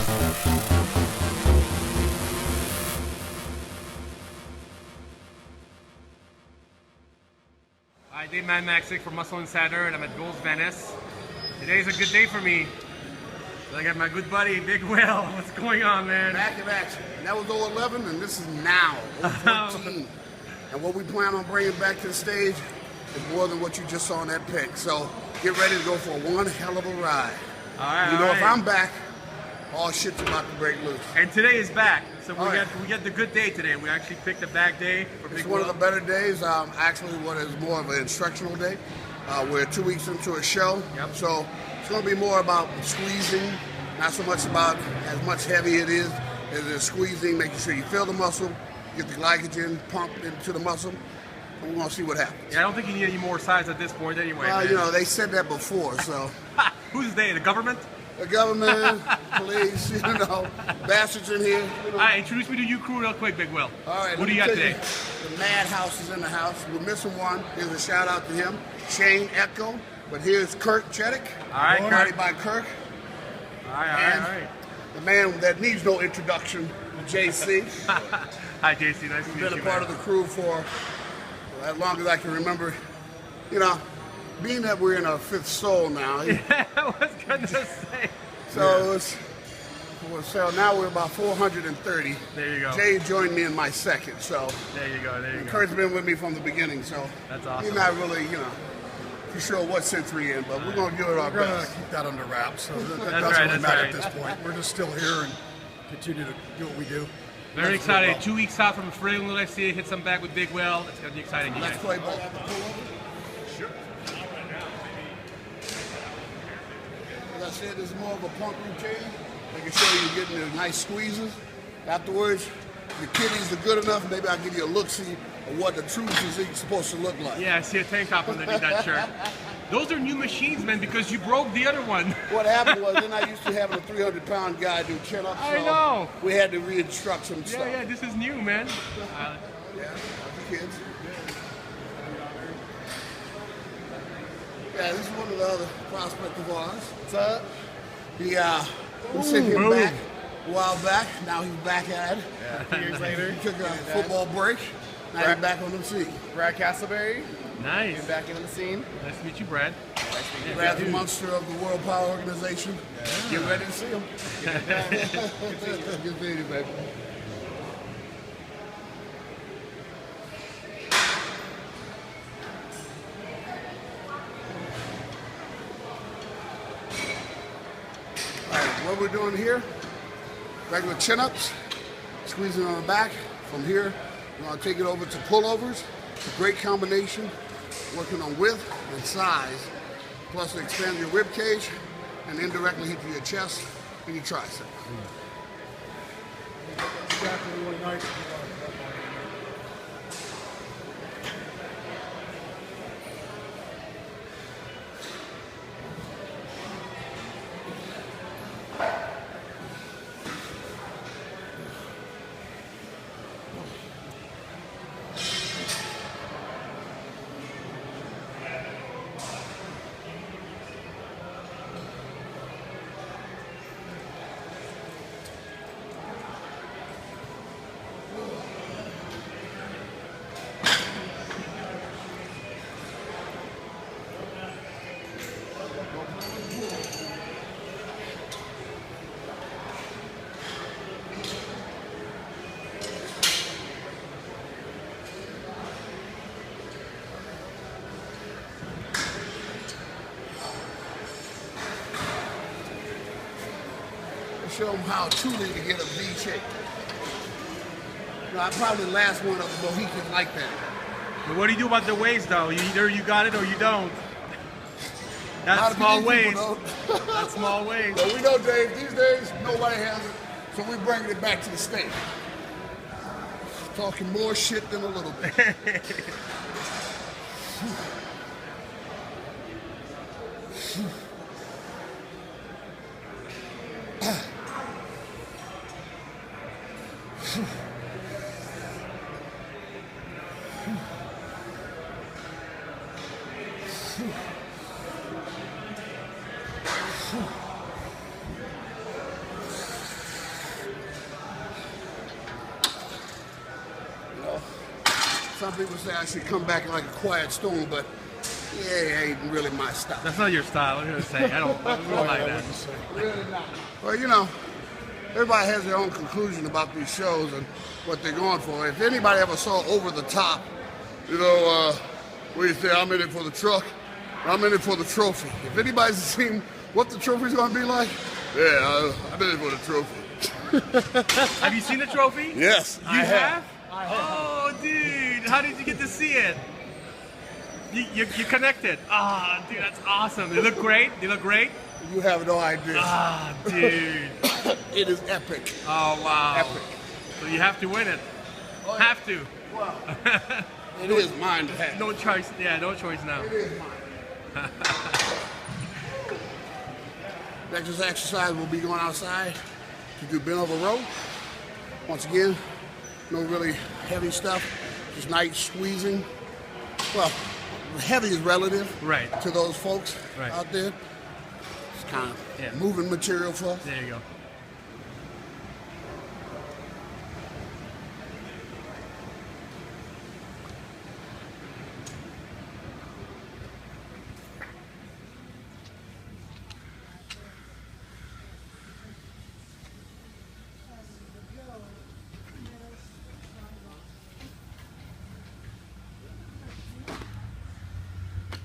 Hi, Dave Maxick from Muscle Insider, and I'm at Goals Venice. Today's a good day for me. I got my good buddy, Big Will. What's going on, man? Back in action. And that was 011, and this is now 014. And what we plan on bringing back to the stage is more than what you just saw in that pic. So get ready to go for one hell of a ride. All right. You know, if I'm back, all shit's about to break loose. And today is back. So we get the good day today. We actually picked a back day for Big It's Will. one of the better days. Actually, what is more of an instructional day. We're 2 weeks into a show. Yep. So it's going to be more about squeezing, not so much about as much heavy it is as it's squeezing, making sure you feel the muscle, get the glycogen pumped into the muscle, and we're going to see what happens. Yeah, I don't think you need any more size at this point anyway. Well, you know, they said that before, so. Who's they? The government? The government, police, you know, bastards in here. You know. All right, introduce me to your crew real quick, Big Will. All right, Who do you got today? The Madhouse is in the house. We're missing one. Here's a shout out to him, Shane Echo. But here's Kirk Chedick. All right, Party by Kirk. All right. The man that needs no introduction, JC. Hi, JC. Nice to meet you. Been a part of the crew for as long as I can remember. You know, being that we're in our fifth soul now. Yeah, I was gonna say. So so now we're about 430. There you go. Jay joined me in my second, so. There you go. Kurt's been with me from the beginning, so. That's awesome. He's not really, you know, for sure what century in, but we're going to give it our We're going best. to keep that under wraps, so that That's doesn't right, really that's matter right. at this point. We're just still here and continue to do what we do. Very excited. 2 weeks out from Ferrigno Legacy, hit some back with Big Will. It's going to be exciting, you Let's guys. play ball. Sure. As I said, this is more of a pump routine. Making sure you're getting the nice squeezes. Afterwards, the kiddies are good enough, maybe I'll give you a look-see of what the true physique is supposed to look like. Yeah, I see a tank top underneath that shirt. Those are new machines, man, because you broke the other one. What happened was, then I used to have a 300-pound guy do chin-ups. I know. We had to re-instruct some stuff. Yeah, this is new, man. Yeah, the kids. Yeah, this is one of the other prospects of ours. What's up? We sent him back a while back. Now he's back at it. Yeah, 2 years later. He took a football break. Now he's back on the scene. Brad Castleberry. Nice. Getting back into the scene. Nice to meet you, Brad. Brad's the monster of the World Power Organization. Yeah. Get ready to see him. Good video, baby. What we're doing here, regular chin-ups, squeezing on the back. From here, we're going to take it over to pullovers. It's a great combination, working on width and size, plus it expands your rib cage and indirectly hit your chest and your tricep. Exactly one night. Show them how truly to get a V shape. I probably last one of the Mohicans like that. But what do you do about the waist, though? Either you got it or you don't. That's small waist. That's small waist. Well, we know, Dave, these days, nobody has it, so we're bringing it back to the state. Talking more shit than a little bit. Some people say I should come back like a quiet storm, but yeah, it ain't really my style. That's not your style. I'm gonna say I don't like that. Really not. Well, you know, everybody has their own conclusion about these shows and what they're going for. If anybody ever saw Over the Top, you know, where you say, I'm in it for the truck, I'm in it for the trophy. If anybody's seen what the trophy's going to be like, yeah, I'm in it for the trophy. Have you seen the trophy? Yes, You have? Oh, dude, how did you get to see it? You connected. Ah, dude, that's awesome. They look great. They look great. You have no idea. Ah, dude. It is epic. Oh, wow. Epic. So you have to win it. Oh, yeah. Have to. Wow. It is mine to have. No choice. Yeah, no choice now. It is mine. Next exercise, we'll be going outside to do bent over row. Once again, no really heavy stuff, just nice squeezing. Well, heavy is relative to those folks out there. It's kind of moving material for us. There you go.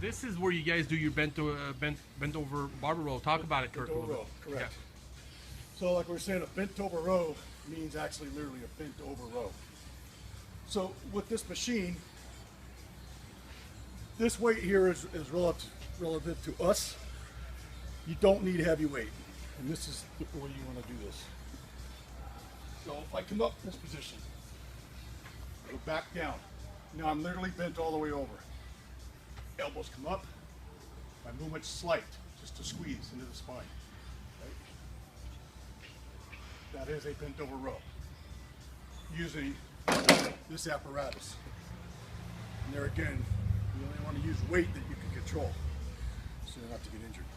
This is where you guys do your bent over barbell row. Talk about it, Kirk. Bent over row, correct. So like we were saying, a bent over row means actually literally a bent over row. So with this machine, this weight here is relative to us. You don't need heavy weight. And this is the way you want to do this. So if I come up in this position, go back down. Now I'm literally bent all the way over. Elbows come up, my movement's slight, just to squeeze into the spine. Right? That is a bent over row using this apparatus. And there again, you only want to use weight that you can control so you don't have to get injured.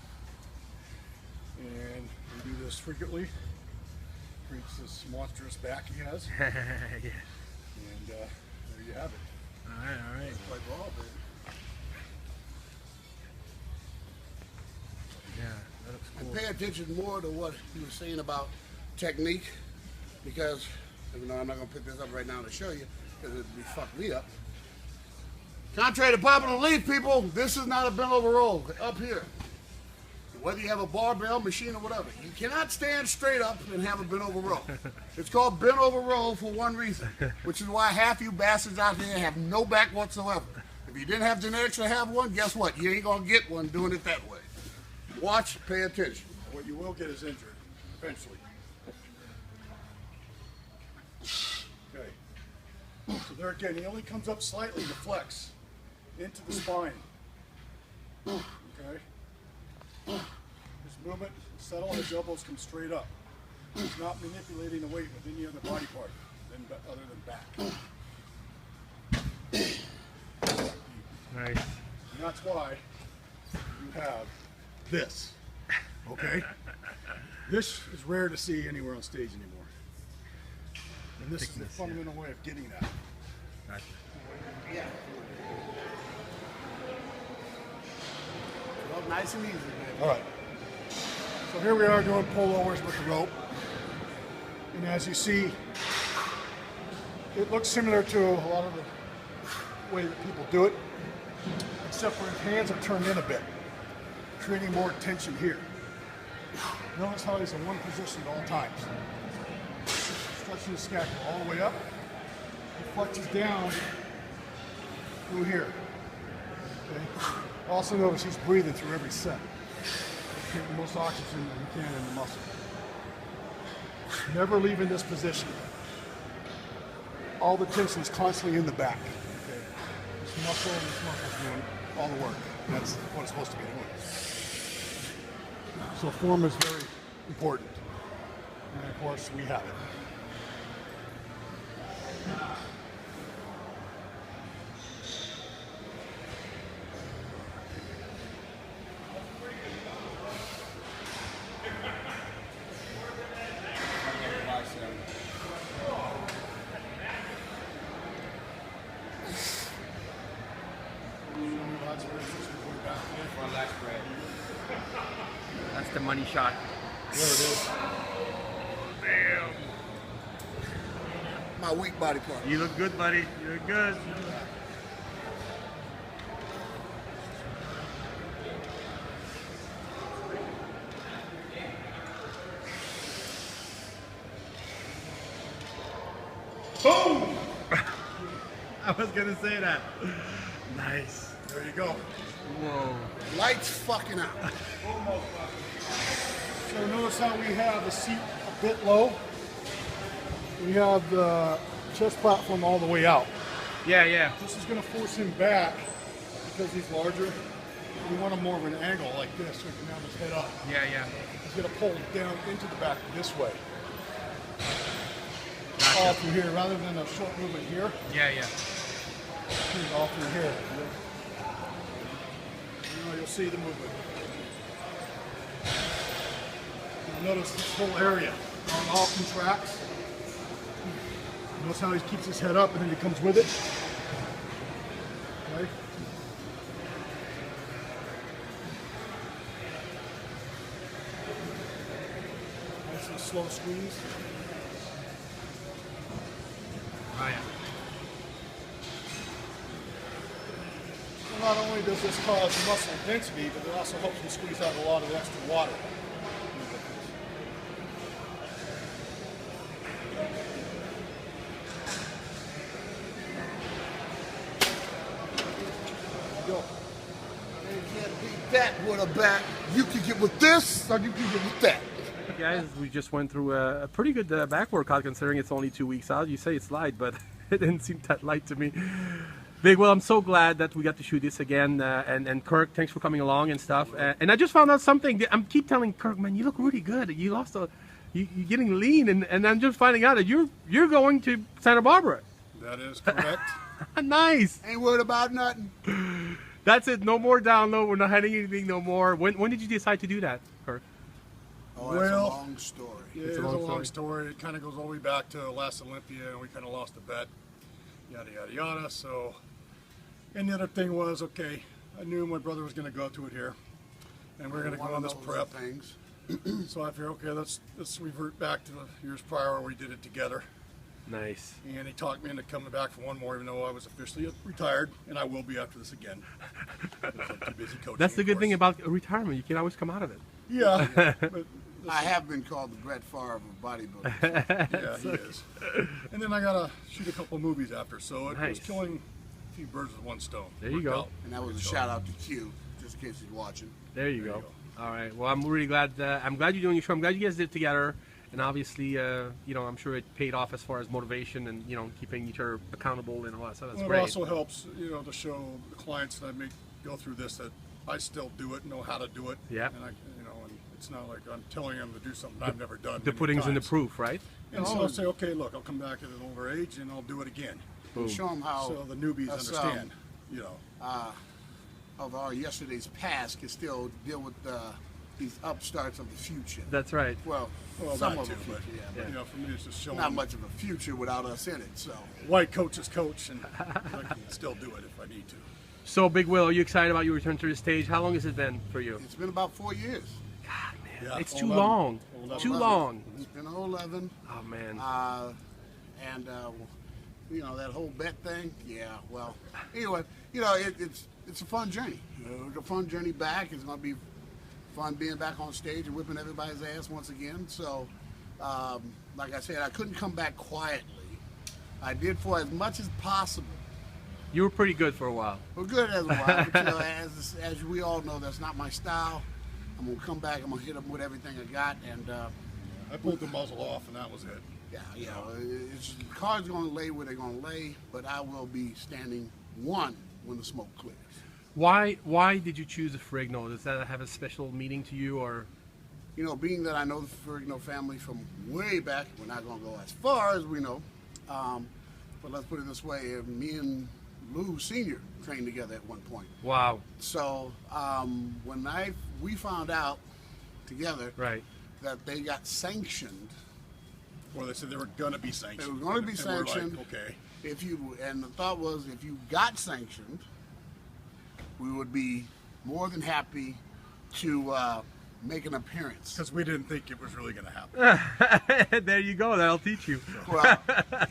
And we do this frequently. Creates this monstrous back he has. Yeah. And there you have it. All right. Quite well, baby. Yeah, that looks cool. And pay attention more to what you were saying about technique, because even though I'm not going to pick this up right now to show you, because it'd be fuck me up. Contrary to popular belief, people, this is not a bent over roll. Up here, whether you have a barbell, machine, or whatever, you cannot stand straight up and have a bent over roll. It's called bent over roll for one reason, which is why half you bastards out there have no back whatsoever. If you didn't have genetics to have one, guess what? You ain't going to get one doing it that way. Watch, pay attention. What you will get is injured, eventually. Okay. So there again, he only comes up slightly to flex into the spine. Okay. His movement, settle, his elbows come straight up. He's not manipulating the weight with any other body part other than back. Nice. And that's why you have this. Okay? This is rare to see anywhere on stage anymore. And this is the fundamental way of getting that. Gotcha. Yeah. Well, nice and easy, man. All right. So here we are doing pullovers with the rope. And as you see, it looks similar to a lot of the way that people do it, except for his hands are turned in a bit, creating more tension here. Notice how he's in one position at all times. Stretching his scapula all the way up. He flexes down through here. Okay. Also notice he's breathing through every set. Getting the most oxygen that he can in the muscle. Never leaving this position. All the tension is constantly in the back. Okay. This muscle and this muscle is doing all the work. That's what it's supposed to be doing. So form is very important. And of course we have it. money shot. There it is. Damn. My weak body part. You look good, buddy. You look good. Boom! I was gonna say that. Nice. There you go. Whoa. Lights fucking out. So notice how we have the seat a bit low. We have the chest platform all the way out. Yeah, yeah. This is going to force him back because he's larger. We want him more of an angle like this so he can have his head up. Yeah, yeah. He's going to pull down into the back this way. Gotcha. All through here rather than a short movement here. Yeah, yeah. He's all through here. You'll see the movement. You'll notice this whole area all contracts. Notice how he keeps his head up and then he comes with it. Okay. Nice and slow squeeze. Oh, yeah. Not only does this cause muscle density, but it also helps you squeeze out a lot of the extra water. Go. You can't beat that with a bat. You can get with this, or you can get with that. Guys, we just went through a pretty good back workout considering it's only 2 weeks out. You say it's light, but it didn't seem that light to me. Big Will, I'm so glad that we got to shoot this again. And Kirk, thanks for coming along and stuff. And I just found out something. I keep telling Kirk, man, you look really good. You lost you're getting lean. And I'm just finding out that you're going to Santa Barbara. That is correct. Nice. Ain't worried about nothing. That's it. No more download. We're not hiding anything no more. When did you decide to do that, Kirk? Oh, that's Well, a long story. Yeah, it's a long story. It kind of goes all the way back to last Olympia, and we kind of lost a bet. Yada, yada, yada. So, and the other thing was, okay, I knew my brother was going to go to it here, and we are going to go on this prep. Things. So I figured, okay, let's revert back to the years prior where we did it together. Nice. And he talked me into coming back for one more, even though I was officially retired, and I will be after this again. I'm too busy coaching. That's the of good thing course. about retirement. You can always come out of it. Yeah, but I have been called the Brett Favre of bodybuilding. yeah, he is. And then I gotta shoot a couple movies after, so it Nice. was killing a few birds with one stone. There you Worked go. out. And that was a shout out to Q, just in case he's watching. There you There go. you All right. Well, I'm really glad. I'm glad you're doing your show. I'm glad you guys did it together. And obviously, you know, I'm sure it paid off as far as motivation and, you know, keeping each other accountable and all that stuff. That's Well, great. it also helps, you know, to show the clients that I make go through this that I still do it, know how to do it. Yeah. And you know, and it's not like I'm telling them to do something I've never done. The many pudding's in the times. proof, right? And so I'll say, okay, look, I'll come back at an older age and I'll do it again. Boom. Show them how So the newbies us, understand, you know. of our yesterday's past can still deal with these upstarts of the future. That's right. Well, Well, some that of the too, future, but, yeah. you know, for me it's just showing Not much of a future without us in it. So white coaches coach, and I can still do it if I need to. So, Big Will, are you excited about your return to the stage? How long has it been for you? it's been about 4 years. God, man. Yeah, It's too 11. long. 11. Too long. It's been 11. Oh, man. And you know that whole bet thing. Yeah. Well, anyway, you know it's a fun journey. You know, it's a fun journey back. It's gonna be fun being back on stage and whipping everybody's ass once again. So, like I said, I couldn't come back quietly. I did for as much as possible. You were pretty good for a while. We're good as a while, but you know, as we all know, that's not my style. I'm gonna come back. I'm gonna hit them with everything I got, and I pulled the muzzle off, and that was it. yeah, you know, it's the cards gonna lay where they're gonna lay, but I will be standing one when the smoke clears. Why did you choose the Ferrigno? Does that have a special meaning to you, or? You know, being that I know the Ferrigno family from way back, we're not gonna go as far as we know, but let's put it this way: me and Lou Senior trained together at one point. Wow. So when we found out together Right. that they got sanctioned. Well, they said they were going to be sanctioned. They were going to be And we're like, sanctioned. okay. And the thought was, if you got sanctioned, we would be more than happy to make an appearance. Because we didn't think it was really going to happen. There you go. That'll teach you. Well,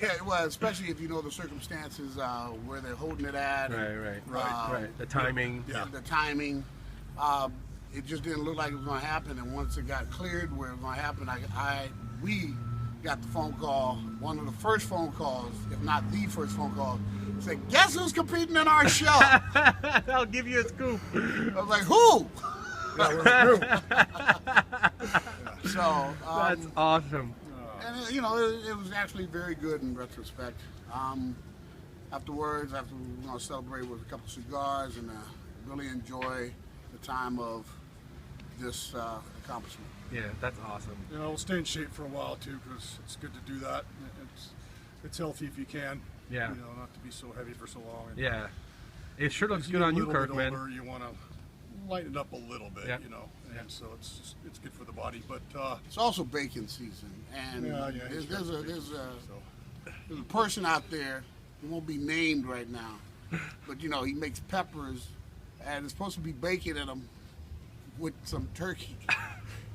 yeah, well, especially if you know the circumstances where they're holding it at. Right. The timing. Yeah. The timing. It just didn't look like it was going to happen. And once it got cleared where it was going to happen, we got the phone call, one of the first phone calls, if not the first phone call, said, guess who's competing in our show? I'll give you a scoop. I was like, who? So That's awesome. and it was actually very good in retrospect. Afterwards, after we celebrate with a couple cigars and really enjoy the time of this accomplishment. Yeah, that's awesome. We'll stay in shape for a while too, because it's good to do that. It's healthy if you can. Yeah. Not to be so heavy for so long. And Yeah. It sure looks as good get on a you, little Kirk, bit man. older, you want to lighten it up a little bit, Yeah. and so it's good for the body. But It's also bacon season, and there's a person out there who won't be named right now, but he makes peppers, and it's supposed to be bacon in them with some turkey.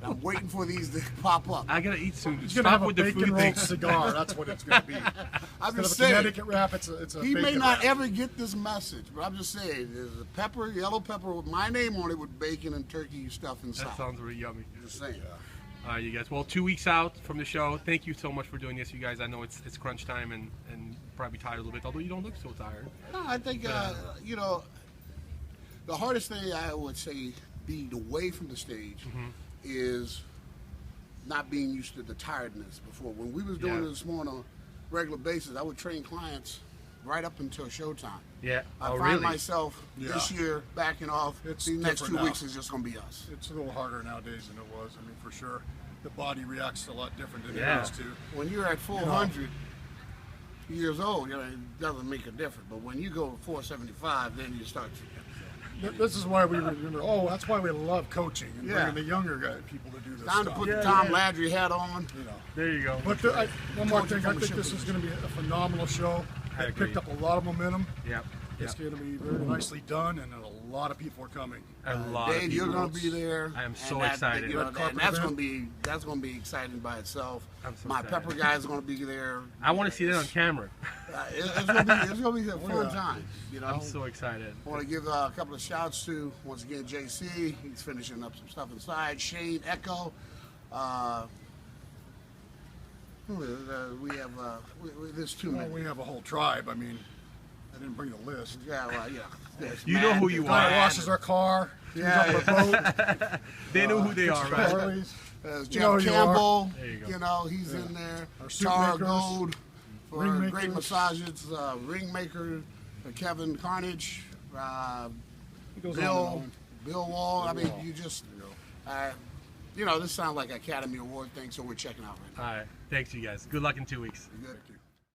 I'm waiting for these to pop up. I gotta eat soon. it's going to Stop have a with the bacon food rolled thing. cigar. That's what it's going to be. I'm Instead just of a saying, Connecticut wrap, it's a he may bacon not wrap. ever get this message, but I'm just saying, there's a pepper, yellow pepper with my name on it with bacon and turkey stuff inside. That sounds really yummy. Just saying. All right, you guys. Well, 2 weeks out from the show. Thank you so much for doing this, you guys. I know it's crunch time and probably tired a little bit, although you don't look so tired. No, I think the hardest thing I would say being away from the stage is not being used to the tiredness before. When we was doing this more on a regular basis, I would train clients right up until showtime. Yeah. I Oh, find really? myself this year backing off. It's These next different 2 now. weeks is just going to be us. It's a little harder nowadays than it was. I mean, for sure, the body reacts a lot different than Yeah. it used to. When you're at 400 years old, it doesn't make a difference. But when you go to 475, then you start to... This is why we remember. Oh, that's why we love coaching and Yeah. bringing the younger people to do this Time to stuff. put the Tom Landry hat on. There you go. But one more thing, I from a think this is going to be a phenomenal show. I It agree. picked up a lot of momentum. Yep. It's going to be very nicely done, and a lot of people are coming. A lot of Dave, you're people. going to be there. I am so and that- excited. and Red carpet that's event. going to be exciting by itself. I'm so My excited. pepper guys are going to be there. I want to see that on camera. It's going to be a fun yeah. time. I'm so excited. I want to give a couple of shouts to, once again, JC. He's finishing up some stuff inside. Shane, Echo. We have, there's too Well, many. we have a whole tribe. I mean, I didn't bring the list. Yeah, well, there's You know who you The guy are. that washes our car, cleans up our boat, They know who they are, right? Harleys. There's You know Jeff who you are. Campbell. There you go. He's in there. Our suit Tara makers, Gold for ring great makers. massages. Ringmaker, Kevin Carnage, It goes on and on. Bill Wall. I mean, Wall. you just, this sounds like an Academy Award thing, so we're checking out right now. All right. Thanks, you guys. Good luck in 2 weeks. Good.